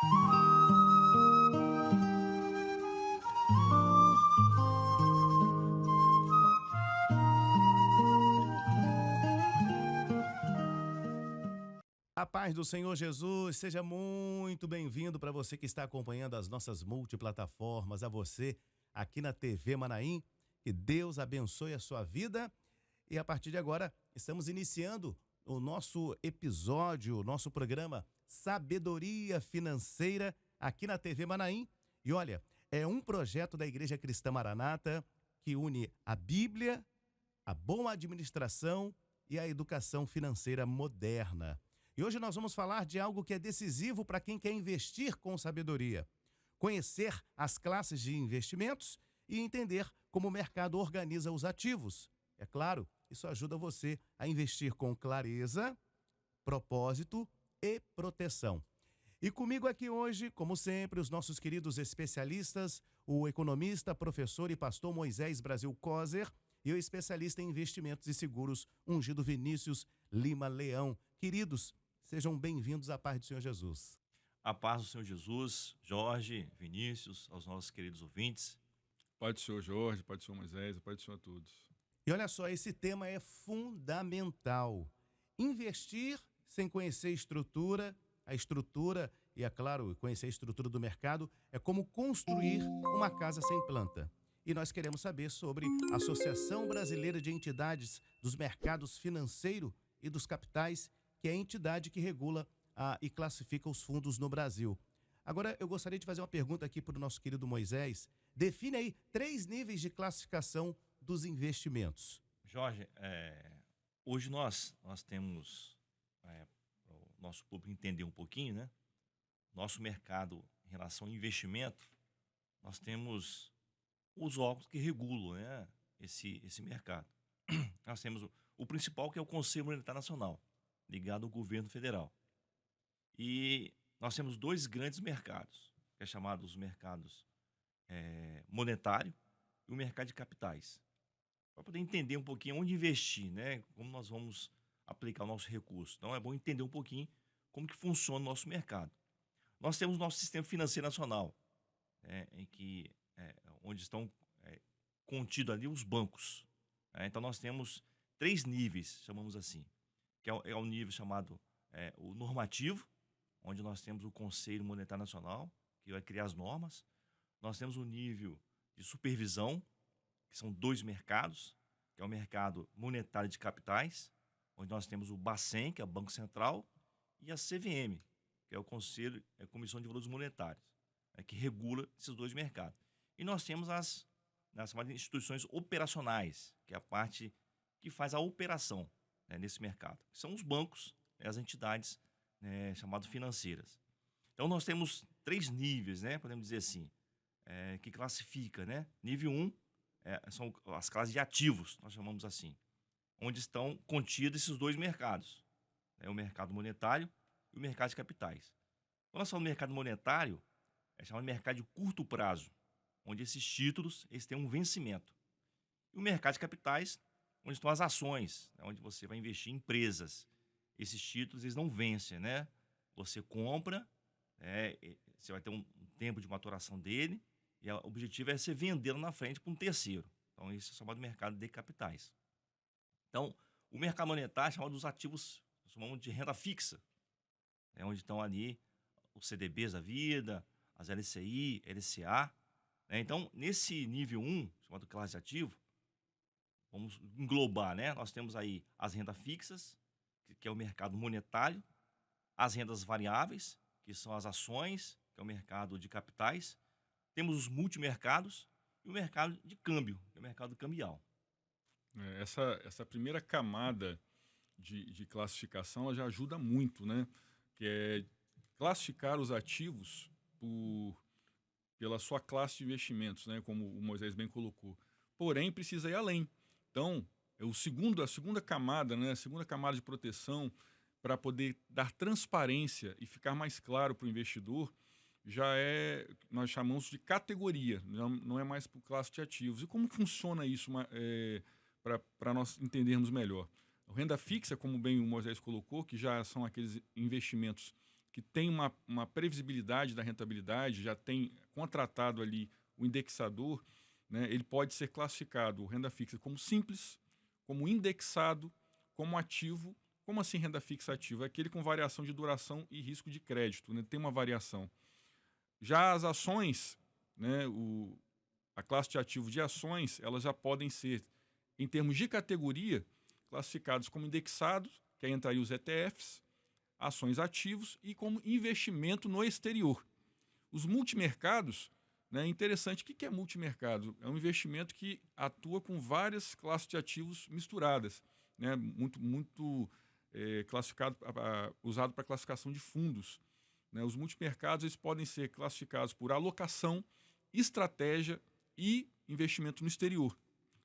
A paz do Senhor Jesus, seja muito bem-vindo para você que está acompanhando as nossas multiplataformas, a você aqui na TV Manaim. Que Deus abençoe a sua vida. E a partir de agora, estamos iniciando o nosso episódio, o nosso programa Sabedoria Financeira aqui na TV Manaim. E olha, é um projeto da Igreja Cristã Maranata que une a Bíblia, a boa administração e a educação financeira moderna. E hoje nós vamos falar de algo que é decisivo para quem quer investir com sabedoria. Conhecer as classes de investimentos e entender como o mercado organiza os ativos. É claro, isso ajuda você a investir com clareza, propósito e proteção. E comigo aqui hoje, como sempre, os nossos queridos especialistas, o economista, professor e pastor Moisés Brasil Coser e o especialista em investimentos e seguros, Ungido Vinícius Lima Leão. Queridos, sejam bem-vindos à paz do Senhor Jesus. A paz do Senhor Jesus, Jorge, Vinícius, aos nossos queridos ouvintes. Pode ser o Jorge, pode ser o Moisés, pode ser a todos. E olha só, esse tema é fundamental. Investir sem conhecer a estrutura e, é claro, conhecer a estrutura do mercado é como construir uma casa sem planta. E nós queremos saber sobre a Associação Brasileira de Entidades dos Mercados Financeiro e dos Capitais, que é a entidade que regula e classifica os fundos no Brasil. Agora, eu gostaria de fazer uma pergunta aqui para o nosso querido Moisés. Define aí 3 níveis de classificação dos investimentos. Jorge, hoje nós temos, o nosso público entender um pouquinho, né? Nosso mercado em relação ao investimento, nós temos os órgãos que regulam, né, esse mercado. Nós temos o principal, que é o Conselho Monetário Nacional, ligado ao governo federal. E nós temos 2 grandes mercados, que é chamado os mercados monetário e o mercado de capitais. Para poder entender um pouquinho onde investir, né? Como nós vamos aplicar o nosso recurso. Então é bom entender um pouquinho como que funciona o nosso mercado. Nós temos o nosso sistema financeiro nacional, em que, onde estão contidos ali os bancos. Então nós temos 3 níveis, chamamos assim, que é o nível chamado o normativo, onde nós temos o Conselho Monetário Nacional, que vai criar as normas. Nós temos o nível de supervisão, que são 2 mercados, que é o mercado monetário de capitais, onde nós temos o Bacen, que é o Banco Central, e a CVM, que é o Conselho, Comissão de Valores Monetários, que regula esses 2 mercados. E nós temos as chamadas instituições operacionais, que é a parte que faz a operação, nesse mercado, que são os bancos, as entidades chamadas financeiras. Então nós temos 3 níveis, podemos dizer assim, que classifica, Nível 1 são as classes de ativos, nós chamamos assim, onde estão contidos esses 2 mercados, o mercado monetário e o mercado de capitais. Quando nós falamos mercado monetário, é chamado de mercado de curto prazo, onde esses títulos eles têm um vencimento. E o mercado de capitais, onde estão as ações, onde você vai investir em empresas. Esses títulos eles não vencem, Você compra, você vai ter um tempo de maturação dele, e o objetivo é você vendê-lo na frente para um terceiro. Então, isso é chamado de mercado de capitais. Então, o mercado monetário é chamado dos ativos, chamamos de renda fixa, onde estão ali os CDBs da vida, as LCI, LCA. Então, nesse nível 1, chamado classe de ativo, vamos englobar, Nós temos aí as rendas fixas, que é o mercado monetário, as rendas variáveis, que são as ações, que é o mercado de capitais, temos os multimercados e o mercado de câmbio, que é o mercado cambial. Essa primeira camada de classificação ela já ajuda muito, Que é classificar os ativos pela sua classe de investimentos, Como o Moisés bem colocou. Porém, precisa ir além. Então, a segunda camada, A segunda camada de proteção para poder dar transparência e ficar mais claro para o investidor, nós chamamos de categoria, não é mais por classe de ativos. E como funciona isso para nós entendermos melhor? A renda fixa, como bem o Moisés colocou, que já são aqueles investimentos que tem uma previsibilidade da rentabilidade, já tem contratado ali o indexador, né, ele pode ser classificado, renda fixa, como simples, como indexado, como ativo. Como assim renda fixa ativa? É aquele com variação de duração e risco de crédito, né, tem uma variação. Já as ações, né, a classe de ativo de ações, elas já podem ser, em termos de categoria, classificados como indexados, que aí entraria os ETFs, ações ativos e como investimento no exterior. Os multimercados, né, é interessante. O que é multimercado? É um investimento que atua com várias classes de ativos misturadas, né, muito classificado, usado para classificação de fundos. Né? Os multimercados eles podem ser classificados por alocação, estratégia e investimento no exterior.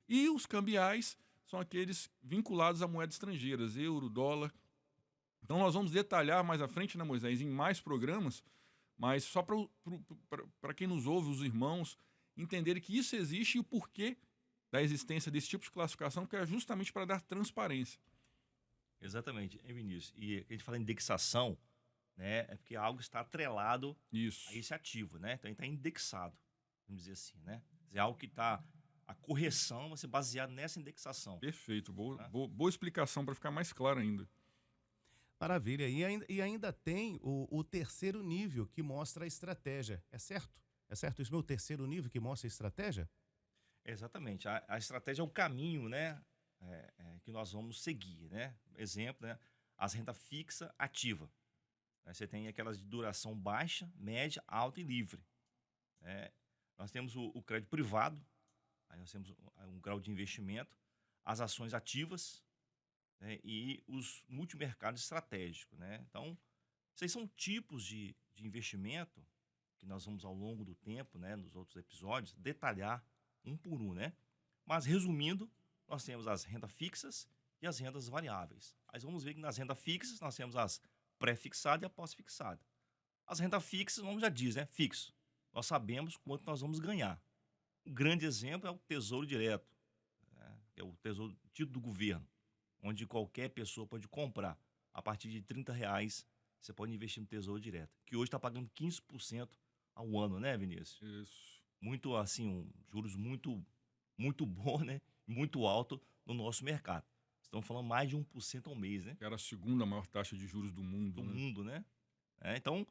E os cambiais são aqueles vinculados a moedas estrangeiras, euro, dólar. Então nós vamos detalhar mais à frente, né, Moisés, em mais programas, mas só para quem nos ouve, os irmãos, entenderem que isso existe e o porquê da existência desse tipo de classificação, que é justamente para dar transparência. Exatamente, Vinícius. E a gente fala em indexação, né? É porque algo está atrelado Isso. a esse ativo, né? Então ele está indexado, vamos dizer assim, né? É algo que está. A correção vai ser baseada nessa indexação. Perfeito. Né? Boa explicação para ficar mais claro ainda. Maravilha. E ainda tem o terceiro nível que mostra a estratégia. É certo? É certo isso? Meu terceiro nível que mostra a estratégia? Exatamente. A estratégia é o caminho, né? Que nós vamos seguir, né? Exemplo, né? As renda fixa ativa. Você tem aquelas de duração baixa, média, alta e livre. Nós temos o crédito privado, aí nós temos um grau de investimento, as ações ativas, né, e os multimercados estratégicos. Né? Então, esses são tipos de investimento que nós vamos, ao longo do tempo, né, nos outros episódios, detalhar um por um. Né? Mas, resumindo, nós temos as rendas fixas e as rendas variáveis. Aí vamos ver que nas rendas fixas nós temos as pré-fixada e a pós-fixada. As rendas fixas, o nome já diz, né? Fixo. Nós sabemos quanto nós vamos ganhar. Um grande exemplo é o Tesouro Direto, né? Que é o Tesouro Título do Governo, onde qualquer pessoa pode comprar. A partir de R$ 30, você pode investir no Tesouro Direto, que hoje está pagando 15% ao ano, né, Vinícius? Isso. Muito, assim, juros muito, muito bom, né? Muito alto no nosso mercado. Estamos falando mais de 1% ao mês, né? Era a segunda maior taxa de juros do mundo. Do mundo, né? Então,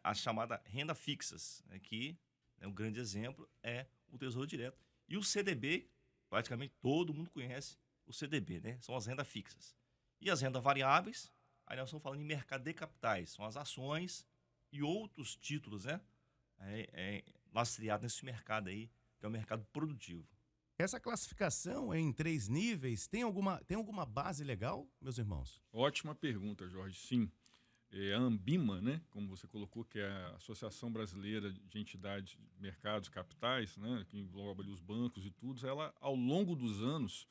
a chamada renda fixas, né, que um grande exemplo é o Tesouro Direto. E o CDB, praticamente todo mundo conhece o CDB, né? São as rendas fixas. E as rendas variáveis, aí nós estamos falando em mercado de capitais, são as ações e outros títulos, né? Lastreados nesse mercado aí, que é o mercado produtivo. Essa classificação é em 3 níveis. Tem alguma base legal, meus irmãos? Ótima pergunta, Jorge. Sim. A Ambima, né, como você colocou, que é a Associação Brasileira de Entidades de Mercados Capitais, né, que engloba ali os bancos e tudo, ela, ao longo dos anos,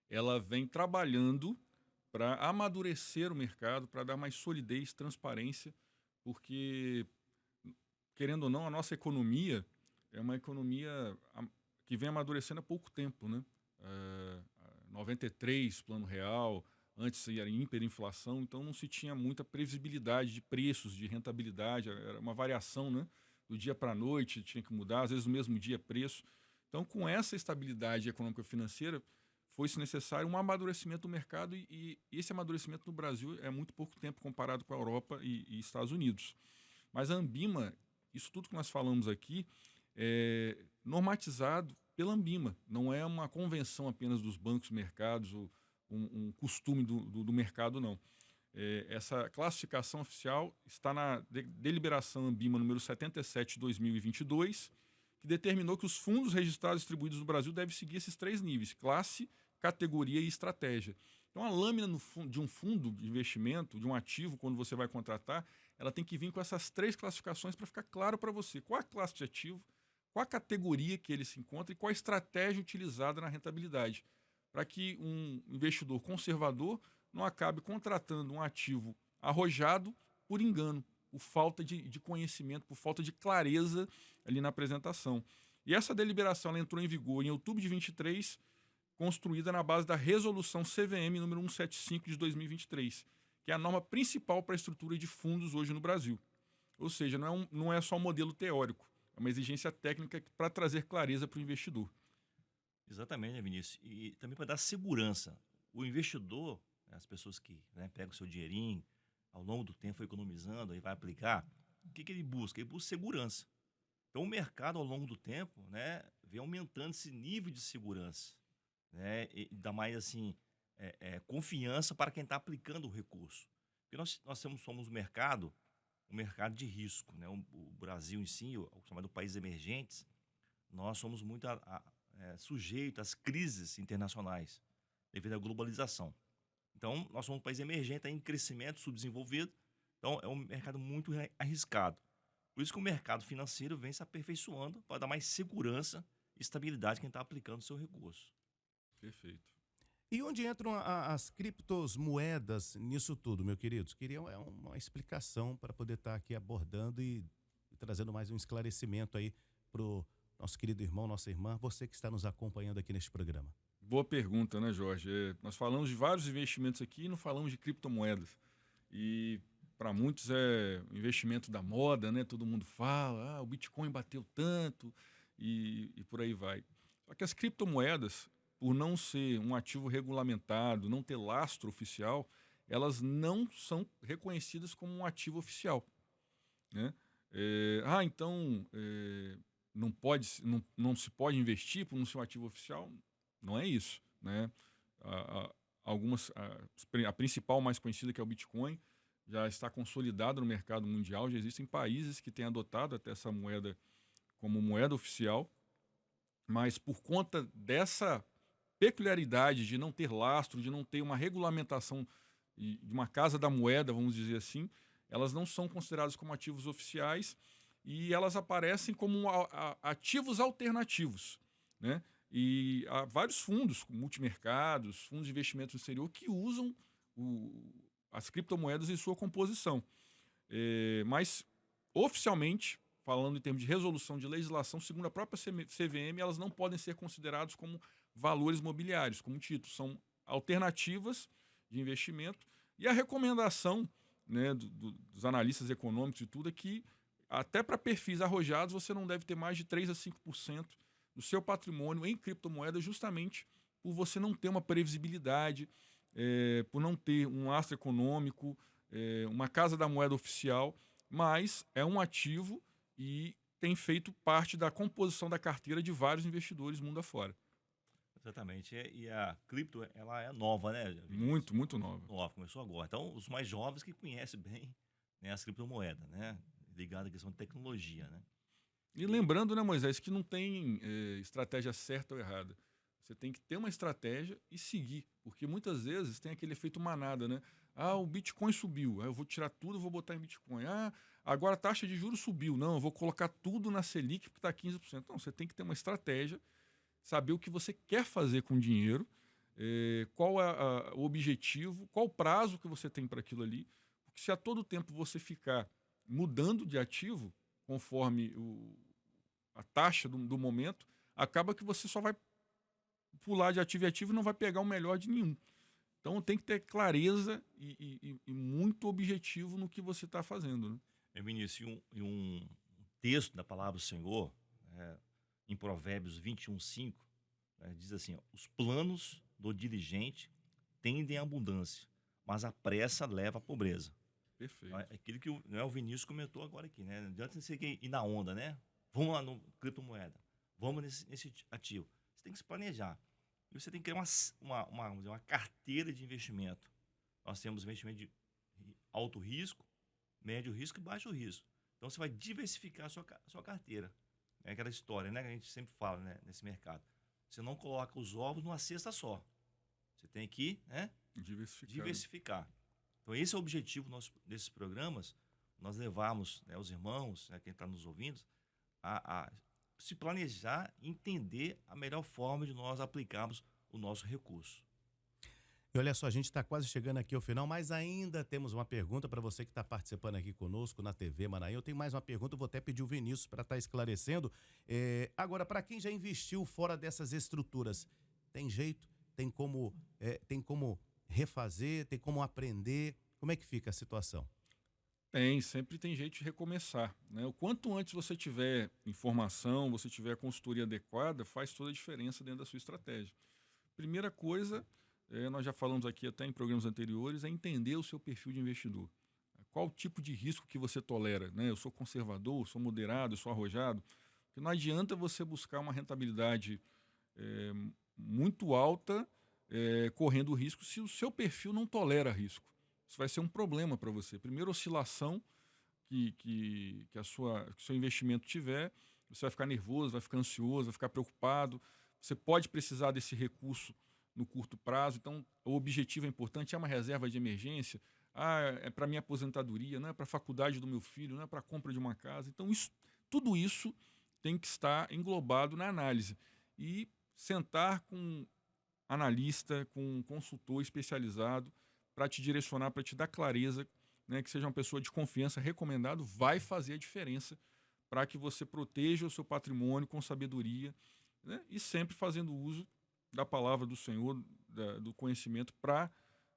ela vem trabalhando para amadurecer o mercado, para dar mais solidez, transparência, porque, querendo ou não, a nossa economia é uma economia que vem amadurecendo há pouco tempo, né? 93, Plano Real, antes era hiperinflação, então não se tinha muita previsibilidade de preços, de rentabilidade, era uma variação, né? Do dia para a noite, tinha que mudar, às vezes no mesmo dia preço. Então, com essa estabilidade econômica e financeira, foi-se necessário um amadurecimento do mercado e esse amadurecimento no Brasil é muito pouco tempo comparado com a Europa e Estados Unidos. Mas a Ambima, isso tudo que nós falamos aqui, é normatizado pela Ambima, não é uma convenção apenas dos bancos mercados, ou um costume do mercado, não. Essa classificação oficial está na deliberação Ambima número 77 de 2022, que determinou que os fundos registrados e distribuídos no Brasil devem seguir esses 3 níveis: classe, categoria e estratégia. Então, a lâmina de um fundo de investimento, de um ativo, quando você vai contratar, ela tem que vir com essas 3 classificações para ficar claro para você qual a classe de ativo, qual a categoria que ele se encontra e qual a estratégia utilizada na rentabilidade, para que um investidor conservador não acabe contratando um ativo arrojado por engano, por falta de conhecimento, por falta de clareza ali na apresentação. E essa deliberação ela entrou em vigor em outubro de 23, construída na base da resolução CVM número 175 de 2023, que é a norma principal para a estrutura de fundos hoje no Brasil. Ou seja, não é só um modelo teórico, é uma exigência técnica para trazer clareza para o investidor. Exatamente, né, Vinícius? E também para dar segurança. O investidor, né, as pessoas que, né, pegam o seu dinheirinho, ao longo do tempo foi economizando, aí vai aplicar, o que, que ele busca? Ele busca segurança. Então, o mercado, ao longo do tempo, né, vem aumentando esse nível de segurança, né, e dá mais, assim, confiança para quem está aplicando o recurso. Porque somos um mercado de risco, né? O Brasil em si, o chamado países emergentes, nós somos muito sujeitos às crises internacionais devido à globalização. Então, nós somos um país emergente, em crescimento, subdesenvolvido. Então, é um mercado muito arriscado. Por isso que o mercado financeiro vem se aperfeiçoando para dar mais segurança e estabilidade a quem está aplicando o seu recurso. Perfeito. E onde entram as criptomoedas nisso tudo, meu queridos? Queria uma explicação para poder estar aqui abordando e trazendo mais um esclarecimento aí para o nosso querido irmão, nossa irmã, você que está nos acompanhando aqui neste programa. Boa pergunta, né, Jorge? Nós falamos de vários investimentos aqui e não falamos de criptomoedas. E para muitos é investimento da moda, né? Todo mundo fala, o Bitcoin bateu tanto e por aí vai. Só que as criptomoedas, por não ser um ativo regulamentado, não ter lastro oficial, elas não são reconhecidas como um ativo oficial, né? Então não se pode investir por não ser um ativo oficial? Não é isso, né? A principal mais conhecida, que é o Bitcoin, já está consolidada no mercado mundial. Já existem países que têm adotado até essa moeda como moeda oficial, mas por conta dessa peculiaridade de não ter lastro, de não ter uma regulamentação de uma casa da moeda, vamos dizer assim, elas não são consideradas como ativos oficiais e elas aparecem como ativos alternativos, né? E há vários fundos, multimercados, fundos de investimento no exterior, que usam as criptomoedas em sua composição. Mas, oficialmente, falando em termos de resolução de legislação, segundo a própria CVM, elas não podem ser consideradas como valores mobiliários, como títulos. São alternativas de investimento. E a recomendação, né, dos analistas econômicos e tudo é que, até para perfis arrojados, você não deve ter mais de 3 a 5% do seu patrimônio em criptomoedas, justamente por você não ter uma previsibilidade, por não ter um lastro econômico, uma casa da moeda oficial, mas é um ativo e tem feito parte da composição da carteira de vários investidores mundo afora. Exatamente. E a cripto, ela é nova, né, Vinícius? Muito, muito nova. Nova, começou agora. Então, os mais jovens que conhecem bem, né, as criptomoedas, né? Ligado à questão de tecnologia, né? E lembrando, né, Moisés, que não tem estratégia certa ou errada. Você tem que ter uma estratégia e seguir, porque muitas vezes tem aquele efeito manada, né? O Bitcoin subiu, eu vou tirar tudo e vou botar em Bitcoin. Agora a taxa de juros subiu, não, eu vou colocar tudo na Selic porque está 15%. Não, você tem que ter uma estratégia, saber o que você quer fazer com o dinheiro, qual é o objetivo, qual o prazo que você tem para aquilo ali. Porque se a todo tempo você ficar mudando de ativo, conforme a taxa do momento, acaba que você só vai pular de ativo em ativo e não vai pegar o melhor de nenhum. Então tem que ter clareza e muito objetivo no que você está fazendo, né? Vinícius, em um texto da palavra do Senhor, em Provérbios 21:5, diz assim: os planos do diligente tendem à abundância, mas a pressa leva à pobreza. Perfeito. Aquilo que o Vinícius comentou agora aqui, né? Não adianta você ir na onda, né? Vamos lá no criptomoeda, vamos nesse ativo. Você tem que se planejar. E você tem que criar uma carteira de investimento. Nós temos investimento de alto risco, médio risco e baixo risco. Então você vai diversificar a sua carteira. É aquela história, né, que a gente sempre fala, né, nesse mercado. Você não coloca os ovos numa cesta só. Você tem que, né, diversificar. Então esse é o objetivo desses programas, nós levarmos, né, os irmãos, né, quem está nos ouvindo, a se planejar e entender a melhor forma de nós aplicarmos o nosso recurso. E olha só, a gente está quase chegando aqui ao final, mas ainda temos uma pergunta para você que está participando aqui conosco na TV Maranhão. Eu tenho mais uma pergunta, eu vou até pedir o Vinícius para estar esclarecendo. Agora, para quem já investiu fora dessas estruturas, tem jeito? Tem como refazer? Tem como aprender? Como é que fica a situação? Sempre tem jeito de recomeçar, né? O quanto antes você tiver informação, você tiver a consultoria adequada, faz toda a diferença dentro da sua estratégia. Primeira coisa, nós já falamos aqui até em programas anteriores, é entender o seu perfil de investidor. Qual tipo de risco que você tolera, né? Eu sou conservador, eu sou moderado, eu sou arrojado. Porque não adianta você buscar uma rentabilidade eh, muito alta, correndo risco, se o seu perfil não tolera risco. Isso vai ser um problema para você. Primeira oscilação que o seu investimento tiver, você vai ficar nervoso, vai ficar ansioso, vai ficar preocupado. Você pode precisar desse recurso no curto prazo. Então, o objetivo é importante, é uma reserva de emergência, é para minha aposentadoria, não é para a faculdade do meu filho, não é para a compra de uma casa. Então, tudo isso tem que estar englobado na análise. E sentar com um analista, com um consultor especializado para te direcionar, para te dar clareza, né, que seja uma pessoa de confiança, recomendado, vai fazer a diferença para que você proteja o seu patrimônio com sabedoria, né, e sempre fazendo uso da palavra do Senhor, do conhecimento, para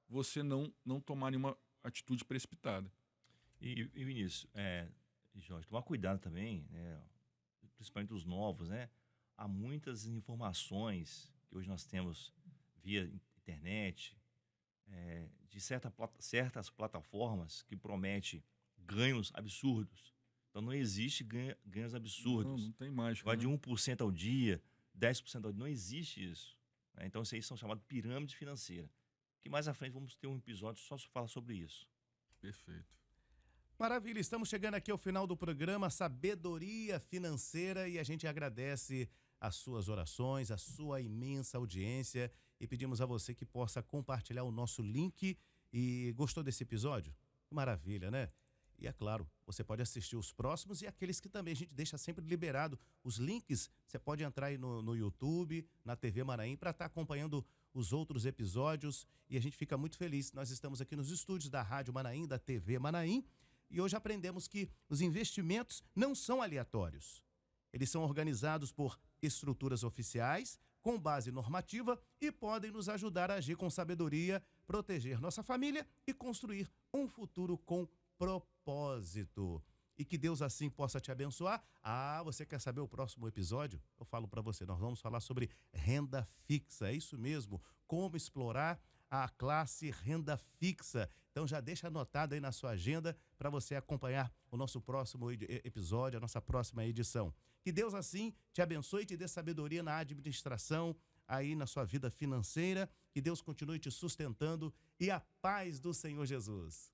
você não tomar nenhuma atitude precipitada. E Vinícius, Jorge, tomar cuidado também, né, principalmente os novos, né? Há muitas informações que hoje nós temos via internet, de certas plataformas que promete ganhos absurdos. Então não existe ganhos absurdos. Não tem mágica, Vai de né? 1% ao dia, 10% ao dia. Não existe isso, né? Então isso aí são chamados pirâmide financeira. Que mais à frente vamos ter um episódio só para falar sobre isso. Perfeito. Maravilha, estamos chegando aqui ao final do programa Sabedoria Financeira e a gente agradece as suas orações, a sua imensa audiência e pedimos a você que possa compartilhar o nosso link. E gostou desse episódio? Maravilha, né? E é claro, você pode assistir os próximos e aqueles que também a gente deixa sempre liberado. Os links, você pode entrar aí no YouTube, na TV Manaim, para estar acompanhando os outros episódios. E a gente fica muito feliz. Nós estamos aqui nos estúdios da Rádio Manaim, da TV Manaim. E hoje aprendemos que os investimentos não são aleatórios. Eles são organizados por estruturas oficiais, com base normativa e podem nos ajudar a agir com sabedoria, proteger nossa família e construir um futuro com propósito. E que Deus assim possa te abençoar. Você quer saber o próximo episódio? Eu falo para você, nós vamos falar sobre renda fixa, é isso mesmo, como explorar a classe renda fixa. Então já deixa anotado aí na sua agenda para você acompanhar o nosso próximo episódio, a nossa próxima edição. Que Deus assim te abençoe e te dê sabedoria na administração, aí na sua vida financeira. Que Deus continue te sustentando e a paz do Senhor Jesus.